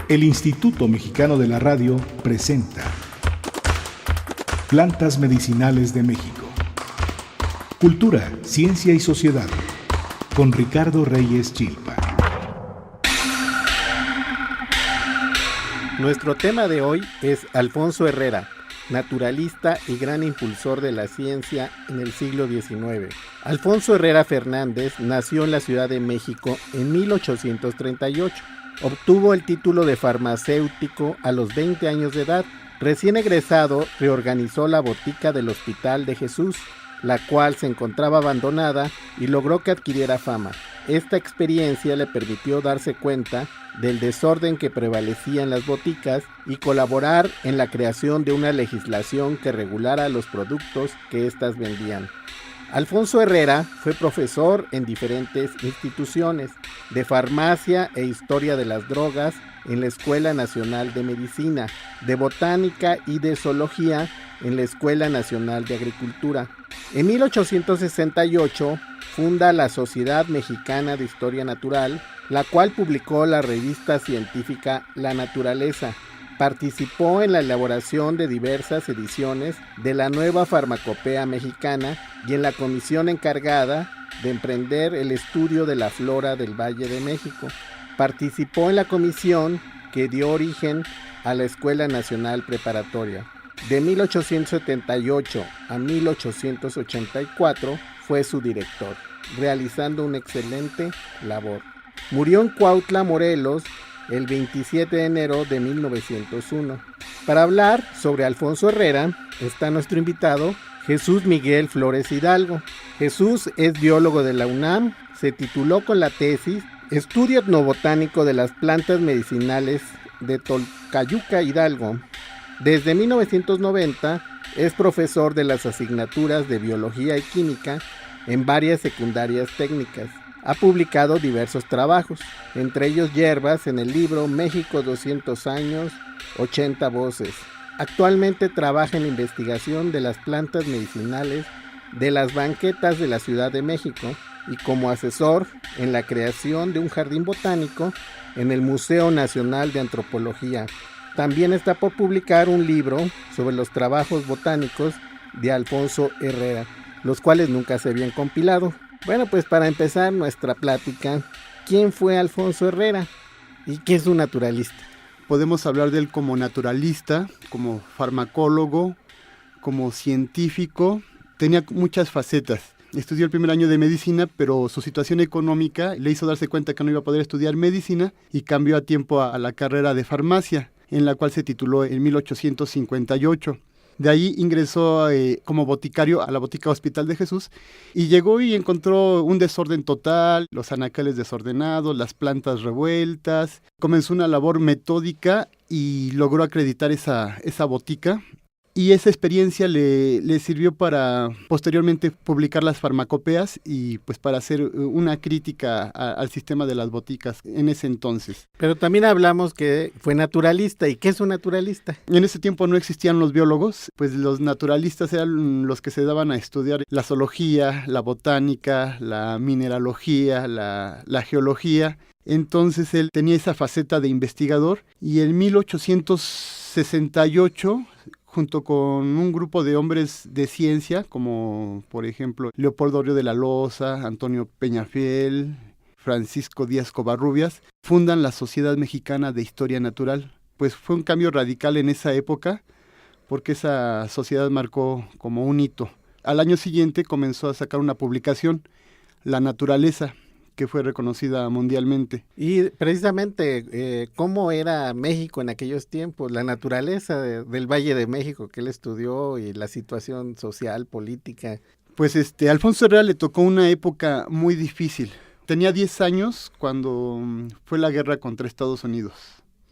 El Instituto Mexicano de la Radio presenta Plantas Medicinales de México. Cultura, ciencia y sociedad. Con Ricardo Reyes Chilpa. Nuestro tema de hoy es Alfonso Herrera, naturalista y gran impulsor de la ciencia en el siglo XIX. Alfonso Herrera Fernández nació en la Ciudad de México en 1838. Obtuvo el título de farmacéutico a los 20 años de edad. Recién egresado, reorganizó la botica del Hospital de Jesús, la cual se encontraba abandonada y logró que adquiriera fama. Esta experiencia le permitió darse cuenta del desorden que prevalecía en las boticas y colaborar en la creación de una legislación que regulara los productos que éstas vendían. Alfonso Herrera fue profesor en diferentes instituciones de farmacia e historia de las drogas en la Escuela Nacional de Medicina, de botánica y de zoología en la Escuela Nacional de Agricultura. En 1868 funda la Sociedad Mexicana de Historia Natural, la cual publicó la revista científica La Naturaleza. Participó en la elaboración de diversas ediciones de la Nueva Farmacopea Mexicana y en la comisión encargada de emprender el estudio de la flora del Valle de México. Participó en la comisión que dio origen a la Escuela Nacional Preparatoria. De 1878 a 1884 fue su director, realizando una excelente labor. Murió en Cuautla, Morelos, el 27 de enero de 1901. Para hablar sobre Alfonso Herrera está nuestro invitado, Jesús Miguel Flores Hidalgo. Jesús es biólogo de la UNAM, se tituló con la tesis Estudio etnobotánico de las plantas medicinales de Tolcayuca, Hidalgo. Desde 1990 es profesor de las asignaturas de Biología y Química en varias secundarias técnicas. Ha publicado diversos trabajos, entre ellos hierbas en el libro México 200 años, 80 voces. Actualmente trabaja en la investigación de las plantas medicinales de las banquetas de la Ciudad de México y como asesor en la creación de un jardín botánico en el Museo Nacional de Antropología. También está por publicar un libro sobre los trabajos botánicos de Alfonso Herrera, los cuales nunca se habían compilado. Bueno, pues para empezar nuestra plática, ¿quién fue Alfonso Herrera y qué es un naturalista? Podemos hablar de él como naturalista, como farmacólogo, como científico. Tenía muchas facetas. Estudió el primer año de medicina, pero su situación económica le hizo darse cuenta que no iba a poder estudiar medicina y cambió a tiempo a la carrera de farmacia, en la cual se tituló en 1858. De ahí ingresó como boticario a la botica Hospital de Jesús y llegó y encontró un desorden total, los anaqueles desordenados, las plantas revueltas. Comenzó una labor metódica y logró acreditar esa botica. Y esa experiencia le sirvió para posteriormente publicar las farmacopeas y pues para hacer una crítica al sistema de las boticas en ese entonces. Pero también hablamos que fue naturalista. ¿Y qué es un naturalista? En ese tiempo no existían los biólogos, pues los naturalistas eran los que se daban a estudiar la zoología, la botánica, la mineralogía, la geología. Entonces él tenía esa faceta de investigador y en 1868... junto con un grupo de hombres de ciencia, como por ejemplo Leopoldo Río de la Loza, Antonio Peñafiel, Francisco Díaz Covarrubias, fundan la Sociedad Mexicana de Historia Natural. Pues fue un cambio radical en esa época, porque esa sociedad marcó como un hito. Al año siguiente comenzó a sacar una publicación, La Naturaleza, que fue reconocida mundialmente. Y precisamente, ¿cómo era México en aquellos tiempos? La naturaleza del Valle de México que él estudió y la situación social, política. Pues Alfonso Herrera le tocó una época muy difícil. Tenía 10 años cuando fue la guerra contra Estados Unidos.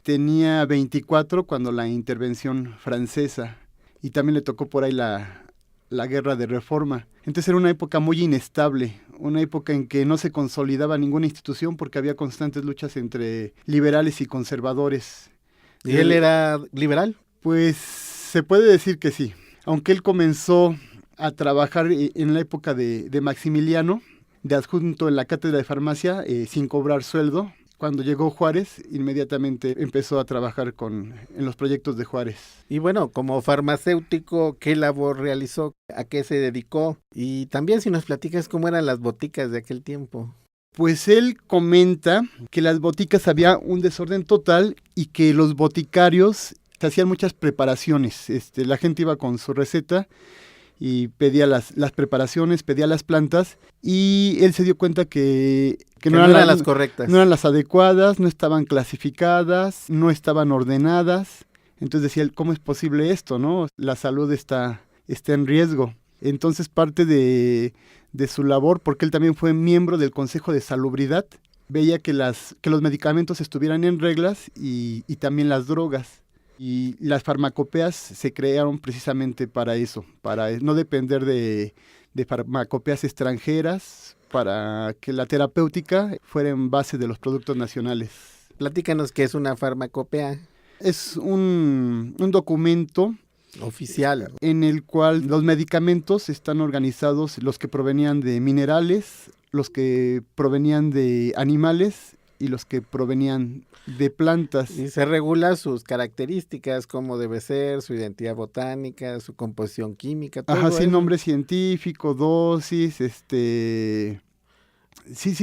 Tenía 24 cuando la intervención francesa. Y también le tocó por ahí la guerra de Reforma. Entonces era una época muy inestable, una época en que no se consolidaba ninguna institución porque había constantes luchas entre liberales y conservadores. ¿Y él era liberal? Pues se puede decir que sí, aunque él comenzó a trabajar en la época de Maximiliano, de adjunto en la cátedra de farmacia, sin cobrar sueldo. Cuando llegó Juárez, inmediatamente empezó a trabajar en los proyectos de Juárez. Y bueno, como farmacéutico, ¿qué labor realizó? ¿A qué se dedicó? Y también si nos platicas cómo eran las boticas de aquel tiempo. Pues él comenta que las boticas había un desorden total y que los boticarios se hacían muchas preparaciones. La gente iba con su receta y pedía las preparaciones, pedía las plantas, y él se dio cuenta que no eran las correctas. No eran las adecuadas, no estaban clasificadas, no estaban ordenadas. Entonces decía él, ¿cómo es posible esto, no? La salud está en riesgo. Entonces parte de su labor, porque él también fue miembro del Consejo de Salubridad, veía que los medicamentos estuvieran en reglas y también las drogas. Y las farmacopeas se crearon precisamente para eso, para no depender de farmacopeas extranjeras, para que la terapéutica fuera en base de los productos nacionales. Platícanos qué es una farmacopea. Es un documento oficial en el cual los medicamentos están organizados, los que provenían de minerales, los que provenían de animales y los que provenían de plantas. Y se regula sus características, cómo debe ser, su identidad botánica, su composición química, todo Ajá, sí, eso. nombre científico, dosis, Sí,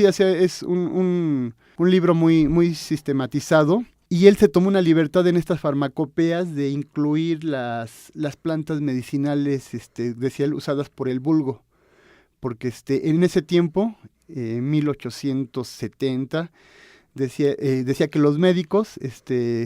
es un libro muy sistematizado. Y él se tomó una libertad en estas farmacopeas de incluir las plantas medicinales, decía él, usadas por el vulgo. Porque en ese tiempo, 1870, decía que los médicos,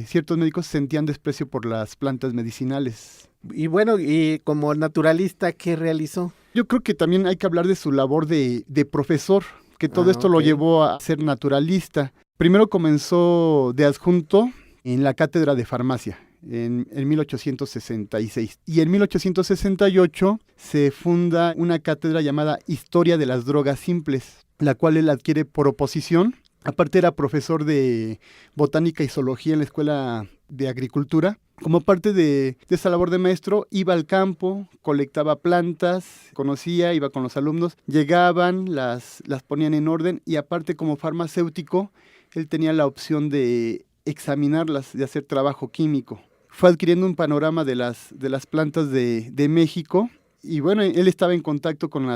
ciertos médicos sentían desprecio por las plantas medicinales. Y bueno, y como naturalista, ¿qué realizó? Yo creo que también hay que hablar de su labor de profesor, que todo esto lo llevó a ser naturalista. Primero comenzó de adjunto en la cátedra de farmacia en 1866. Y en 1868 se funda una cátedra llamada Historia de las Drogas Simples, la cual él adquiere por oposición. Aparte era profesor de botánica y zoología en la Escuela de Agricultura. Como parte de esa labor de maestro, iba al campo, colectaba plantas, conocía, iba con los alumnos, llegaban, las ponían en orden, y aparte como farmacéutico, él tenía la opción de examinarlas, de hacer trabajo químico. Fue adquiriendo un panorama de las plantas de México, y bueno, él estaba en contacto con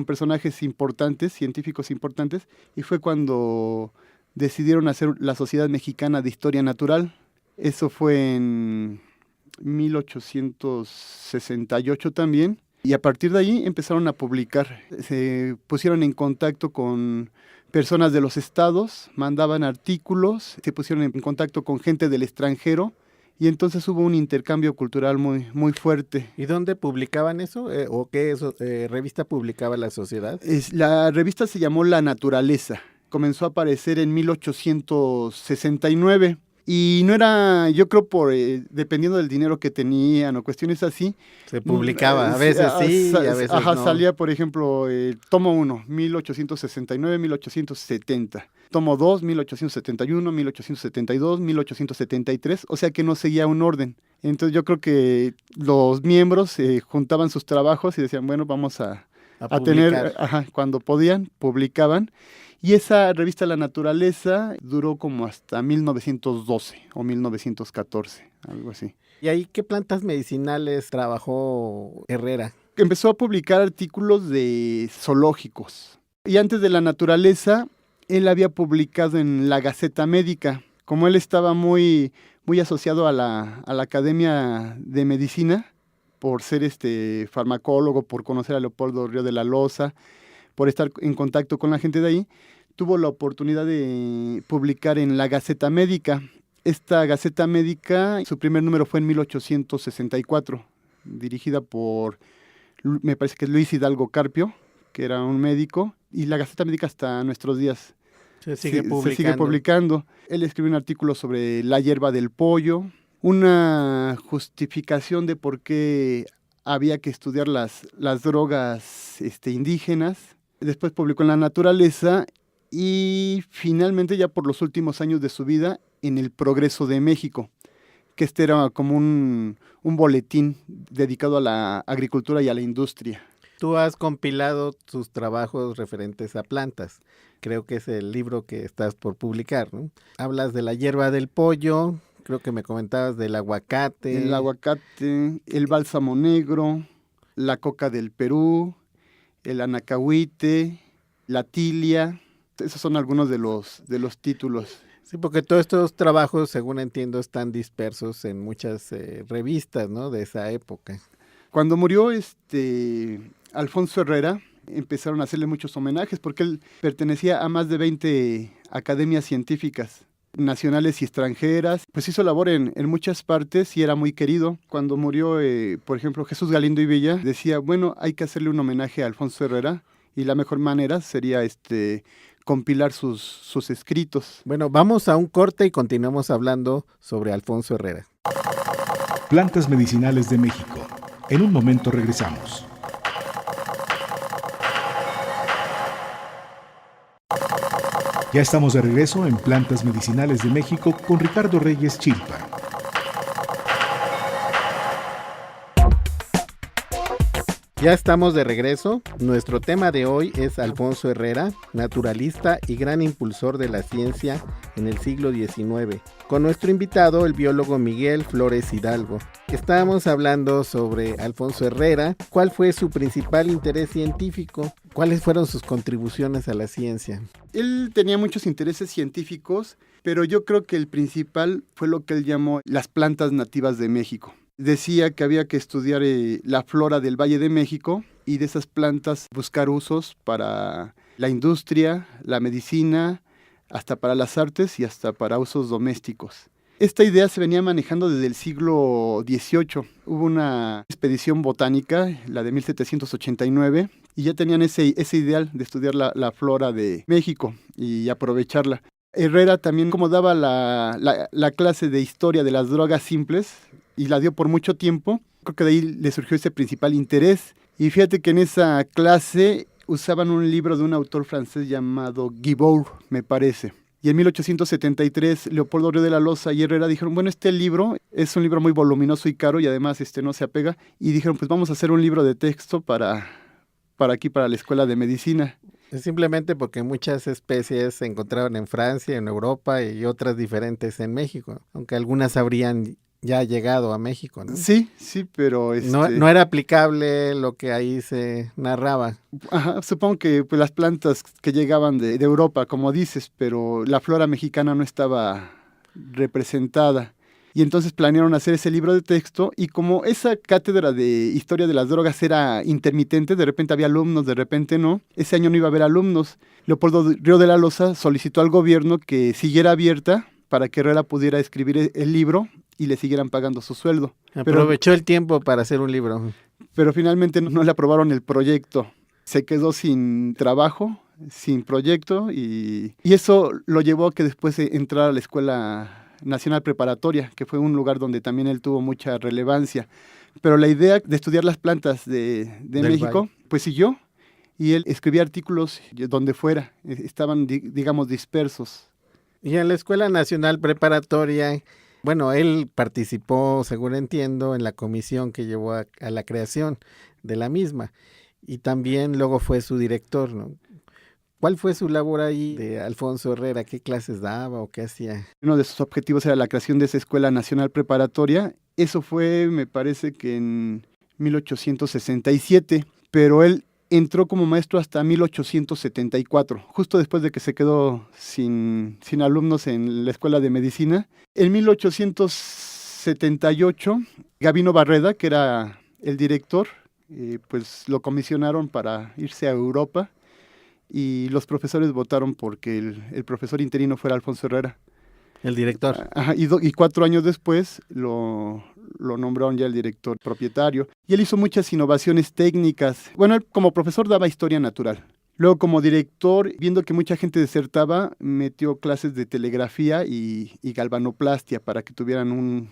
personajes importantes, científicos importantes, y fue cuando decidieron hacer la Sociedad Mexicana de Historia Natural. Eso fue en 1868 también, y a partir de ahí empezaron a publicar. Se pusieron en contacto con personas de los estados, mandaban artículos, se pusieron en contacto con gente del extranjero, y entonces hubo un intercambio cultural muy fuerte. ¿Y dónde publicaban eso? ¿O qué revista publicaba la sociedad? La revista se llamó La Naturaleza. Comenzó a aparecer en 1869. Y no era, yo creo, dependiendo del dinero que tenían o cuestiones así. Se publicaba, a veces sí y a veces no. Salía, por ejemplo, tomo 1, 1869, 1870. Tomo 2, 1871, 1872, 1873. O sea que no seguía un orden. Entonces yo creo que los miembros juntaban sus trabajos y decían, bueno, vamos a tener, cuando podían, publicaban. Y esa revista La Naturaleza duró como hasta 1912 o 1914, algo así. ¿Y ahí qué plantas medicinales trabajó Herrera? Empezó a publicar artículos de zoológicos. Y antes de La Naturaleza, él había publicado en la Gaceta Médica. Como él estaba muy asociado a la Academia de Medicina, por ser farmacólogo, por conocer a Leopoldo Río de la Loza, por estar en contacto con la gente de ahí, tuvo la oportunidad de publicar en la Gaceta Médica. Esta Gaceta Médica, su primer número fue en 1864, dirigida por, me parece que es Luis Hidalgo Carpio, que era un médico, y la Gaceta Médica hasta nuestros días se sigue publicando. Él escribió un artículo sobre la hierba del pollo, una justificación de por qué había que estudiar las drogas indígenas. Después publicó en La Naturaleza y finalmente ya por los últimos años de su vida en El Progreso de México, que era como un boletín dedicado a la agricultura y a la industria. Tú has compilado tus trabajos referentes a plantas. Creo que es el libro que estás por publicar, ¿no? Hablas de la hierba del pollo, creo que me comentabas del aguacate. El aguacate, el bálsamo negro, la coca del Perú, el anacahuite, la tilia. Esos son algunos de los títulos. Sí, porque todos estos trabajos, según entiendo, están dispersos en muchas revistas, ¿no? De esa época. Cuando murió Alfonso Herrera, empezaron a hacerle muchos homenajes porque él pertenecía a más de 20 academias científicas nacionales y extranjeras. Pues hizo labor en muchas partes y era muy querido. Cuando murió, por ejemplo, Jesús Galindo y Villa, decía, bueno, hay que hacerle un homenaje a Alfonso Herrera y la mejor manera sería compilar sus escritos. Bueno, vamos a un corte y continuamos hablando sobre Alfonso Herrera. Plantas medicinales de México. En un momento regresamos. Ya estamos de regreso en Plantas Medicinales de México con Ricardo Reyes Chilpa. Ya estamos de regreso. Nuestro tema de hoy es Alfonso Herrera, naturalista y gran impulsor de la ciencia en el siglo XIX. Con nuestro invitado, el biólogo Miguel Flores Hidalgo. Estábamos hablando sobre Alfonso Herrera. ¿Cuál fue su principal interés científico? ¿Cuáles fueron sus contribuciones a la ciencia? Él tenía muchos intereses científicos, pero yo creo que el principal fue lo que él llamó las plantas nativas de México. Decía que había que estudiar la flora del Valle de México y de esas plantas buscar usos para la industria, la medicina, hasta para las artes y hasta para usos domésticos. Esta idea se venía manejando desde el siglo XVIII. Hubo una expedición botánica, la de 1789, y ya tenían ese ideal de estudiar la flora de México y aprovecharla. Herrera también, como daba la clase de historia de las drogas simples, y la dio por mucho tiempo, creo que de ahí le surgió ese principal interés. Y fíjate que en esa clase usaban un libro de un autor francés llamado Guibourg, me parece. Y en 1873, Leopoldo Río de la Loza y Herrera dijeron, bueno, este libro es un libro muy voluminoso y caro y además no se apega. Y dijeron, pues vamos a hacer un libro de texto para la Escuela de Medicina. Es simplemente porque muchas especies se encontraban en Francia, en Europa y otras diferentes en México, aunque algunas habrían ya llegado a México, ¿no? Sí, pero... No era aplicable lo que ahí se narraba. Ajá, supongo que pues, las plantas que llegaban de Europa, como dices, pero la flora mexicana no estaba representada. Y entonces planearon hacer ese libro de texto y como esa cátedra de historia de las drogas era intermitente, de repente había alumnos, de repente no, ese año no iba a haber alumnos. Leopoldo Río de la Loza solicitó al gobierno que siguiera abierta para que Herrera pudiera escribir el libro y le siguieran pagando su sueldo. Aprovechó el tiempo para hacer un libro. Pero finalmente no le aprobaron el proyecto. Se quedó sin trabajo, sin proyecto y eso lo llevó a que después entrara a la Escuela Nacional Preparatoria, que fue un lugar donde también él tuvo mucha relevancia. Pero la idea de estudiar las plantas de México, pues siguió y él escribía artículos donde fuera, estaban, digamos, dispersos. Y en la Escuela Nacional Preparatoria, bueno, él participó, según entiendo, en la comisión que llevó a la creación de la misma y también luego fue su director, ¿no? ¿Cuál fue su labor ahí de Alfonso Herrera? ¿Qué clases daba o qué hacía? Uno de sus objetivos era la creación de esa Escuela Nacional Preparatoria. Eso fue, me parece que en 1867, pero él entró como maestro hasta 1874, justo después de que se quedó sin alumnos en la Escuela de Medicina. En 1878, Gabino Barreda, que era el director, pues lo comisionaron para irse a Europa y los profesores votaron porque el profesor interino fuera Alfonso Herrera. El director. Ajá, y 4 años después lo nombraron ya el director propietario. Y él hizo muchas innovaciones técnicas. Bueno, él como profesor daba historia natural. Luego como director, viendo que mucha gente desertaba, metió clases de telegrafía y galvanoplastia para que tuvieran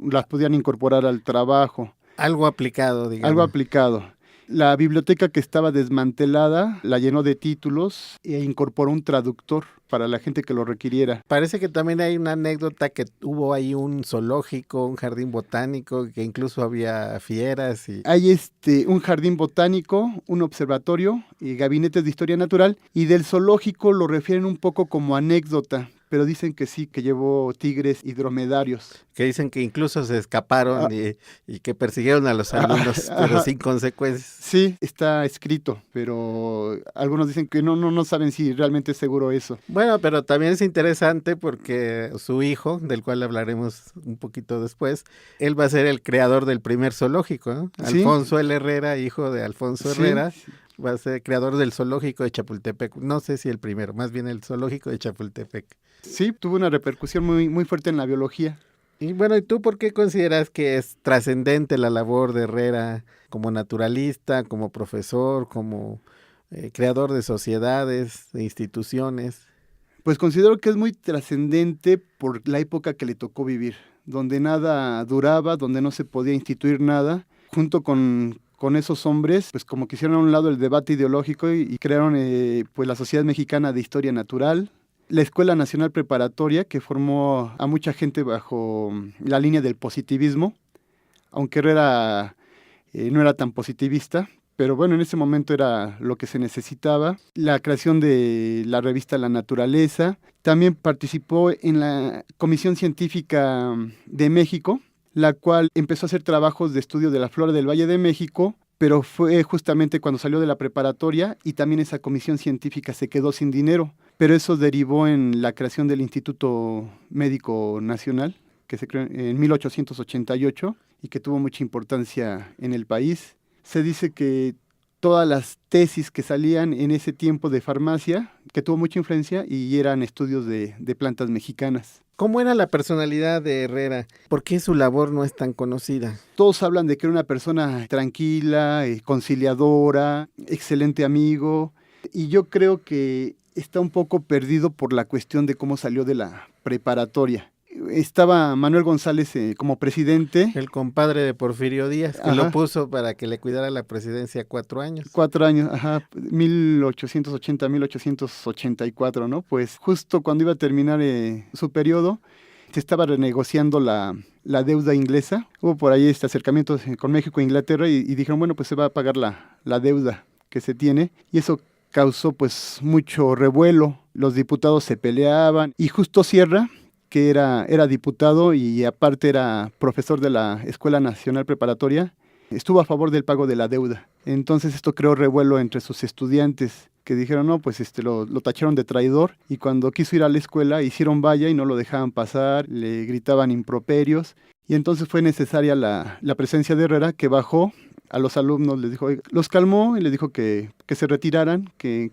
las pudieran incorporar al trabajo. Algo aplicado, digamos. Algo aplicado. La biblioteca que estaba desmantelada la llenó de títulos e incorporó un traductor para la gente que lo requiriera. Parece que también hay una anécdota que hubo ahí un zoológico, un jardín botánico, que incluso había fieras. Hay un jardín botánico, un observatorio y gabinetes de historia natural, y del zoológico lo refieren un poco como anécdota, pero dicen que sí, que llevó tigres y dromedarios. Que dicen que incluso se escaparon y que persiguieron a los alumnos, pero sin consecuencias. Sí, está escrito, pero algunos dicen que no saben si realmente es seguro eso. Bueno, pero también es interesante porque su hijo, del cual hablaremos un poquito después, él va a ser el creador del primer zoológico, ¿no? Sí. Alfonso L. Herrera, hijo de Alfonso Herrera, Sí. va a ser creador del zoológico de Chapultepec. No sé si el primero, más bien el zoológico de Chapultepec. Sí, tuvo una repercusión muy fuerte en la biología. Y bueno, ¿y tú por qué consideras que es trascendente la labor de Herrera como naturalista, como profesor, como creador de sociedades, de instituciones? Pues considero que es muy trascendente por la época que le tocó vivir, donde nada duraba, donde no se podía instituir nada, junto con esos hombres, pues como que hicieron a un lado el debate ideológico y crearon pues la Sociedad Mexicana de Historia Natural, la Escuela Nacional Preparatoria, que formó a mucha gente bajo la línea del positivismo, aunque Herrera no era tan positivista, pero bueno, en ese momento era lo que se necesitaba. La creación de la revista La Naturaleza. También participó en la Comisión Científica de México, la cual empezó a hacer trabajos de estudio de la flora del Valle de México, pero fue justamente cuando salió de la preparatoria y también esa comisión científica se quedó sin dinero. Pero eso derivó en la creación del Instituto Médico Nacional, que se creó en 1888 y que tuvo mucha importancia en el país. Se dice que todas las tesis que salían en ese tiempo de farmacia, que tuvo mucha influencia y eran estudios de plantas mexicanas. ¿Cómo era la personalidad de Herrera? ¿Por qué su labor no es tan conocida? Todos hablan de que era una persona tranquila, conciliadora, excelente amigo, y yo creo que está un poco perdido por la cuestión de cómo salió de la preparatoria. Estaba Manuel González como presidente. El compadre de Porfirio Díaz, que lo puso para que le cuidara la presidencia 4 años. 4 años, 1880-1884, ¿no? Pues justo cuando iba a terminar su periodo, se estaba renegociando la deuda inglesa. Hubo por ahí acercamientos con México e Inglaterra y dijeron, bueno, pues se va a pagar la deuda que se tiene. Y eso causó pues mucho revuelo. Los diputados se peleaban y justo Sierra, que era diputado y aparte era profesor de la Escuela Nacional Preparatoria, estuvo a favor del pago de la deuda. Entonces esto creó revuelo entre sus estudiantes, que dijeron, no, pues lo tacharon de traidor, y cuando quiso ir a la escuela hicieron valla y no lo dejaban pasar, le gritaban improperios, y entonces fue necesaria la presencia de Herrera, que bajó a los alumnos, les dijo, los calmó y les dijo que se retiraran, que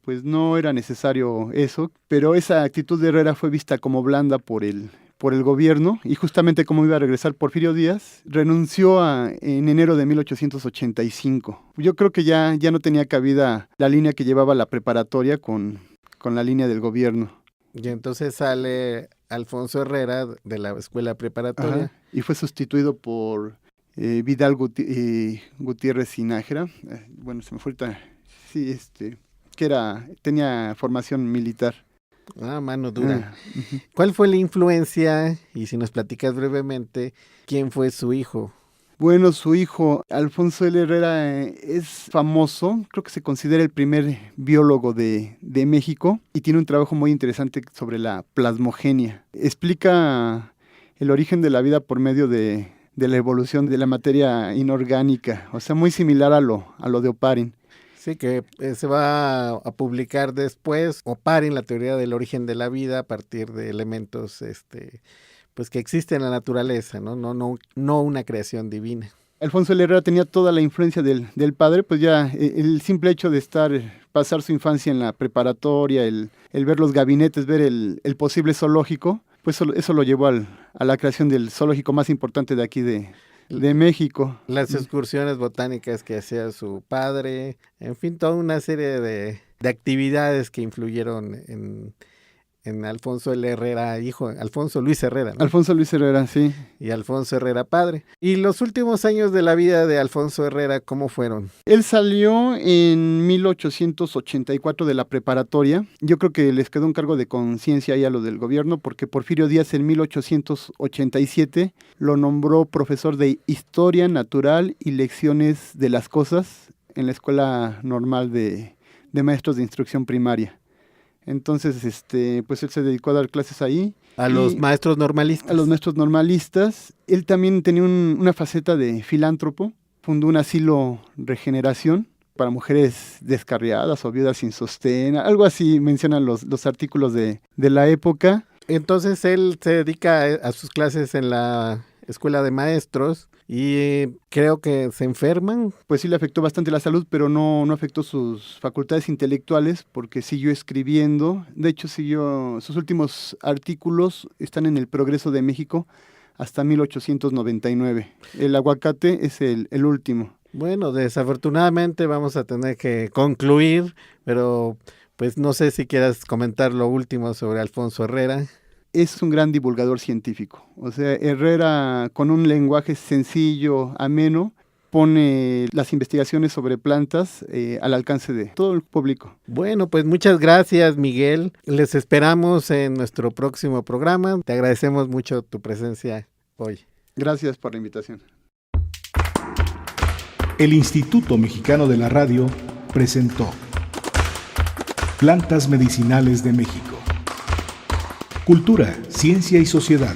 pues no era necesario eso, pero esa actitud de Herrera fue vista como blanda por el gobierno, y justamente como iba a regresar Porfirio Díaz, renunció en enero de 1885. Yo creo que ya no tenía cabida la línea que llevaba la preparatoria con la línea del gobierno. Y entonces sale Alfonso Herrera de la escuela preparatoria. Ajá, y fue sustituido por Vidal Gutiérrez Sinájera. Bueno, se me fue ahorita. Sí, que tenía formación militar. Mano dura. ¿Cuál fue la influencia? Y si nos platicas brevemente, ¿quién fue su hijo? Bueno, su hijo, Alfonso L. Herrera, es famoso, creo que se considera el primer biólogo de México y tiene un trabajo muy interesante sobre la plasmogenia. Explica el origen de la vida por medio de la evolución de la materia inorgánica, o sea, muy similar a lo de Oparin. Sí, que se va a publicar después, Oparin, la teoría del origen de la vida a partir de elementos pues que existen en la naturaleza, no una creación divina. Alfonso L. Herrera tenía toda la influencia del padre, pues ya el simple hecho de pasar su infancia en la preparatoria, el ver los gabinetes, ver el posible zoológico, pues eso lo llevó a la creación del zoológico más importante de aquí de México. Las excursiones botánicas que hacía su padre, en fin, toda una serie de actividades que influyeron en Alfonso L. Herrera, hijo, Alfonso Luis Herrera, ¿no? Alfonso Luis Herrera, sí. Y Alfonso Herrera padre. ¿Y los últimos años de la vida de Alfonso Herrera cómo fueron? Él salió en 1884 de la preparatoria. Yo creo que les quedó un cargo de conciencia ahí a lo del gobierno, porque Porfirio Díaz en 1887 lo nombró profesor de Historia Natural y Lecciones de las Cosas en la Escuela Normal de Maestros de Instrucción Primaria. Entonces, pues él se dedicó a dar clases ahí. A los maestros normalistas. A los maestros normalistas. Él también tenía una faceta de filántropo. Fundó un asilo Regeneración para mujeres descarriadas o viudas sin sostén. Algo así mencionan los artículos de la época. Entonces él se dedica a sus clases en la escuela de maestros y creo que se enferman. Pues sí le afectó bastante la salud, pero no afectó sus facultades intelectuales porque siguió escribiendo. De hecho, sus últimos artículos están en el Progreso de México hasta 1899. El aguacate es el último. Bueno, desafortunadamente vamos a tener que concluir, pero pues no sé si quieras comentar lo último sobre Alfonso Herrera. Es un gran divulgador científico. O sea, Herrera, con un lenguaje sencillo, ameno, pone las investigaciones sobre plantas al alcance de todo el público. Bueno, pues muchas gracias, Miguel. Les esperamos en nuestro próximo programa. Te agradecemos mucho tu presencia hoy. Gracias por la invitación. El Instituto Mexicano de la Radio presentó Plantas Medicinales de México. Cultura, ciencia y sociedad.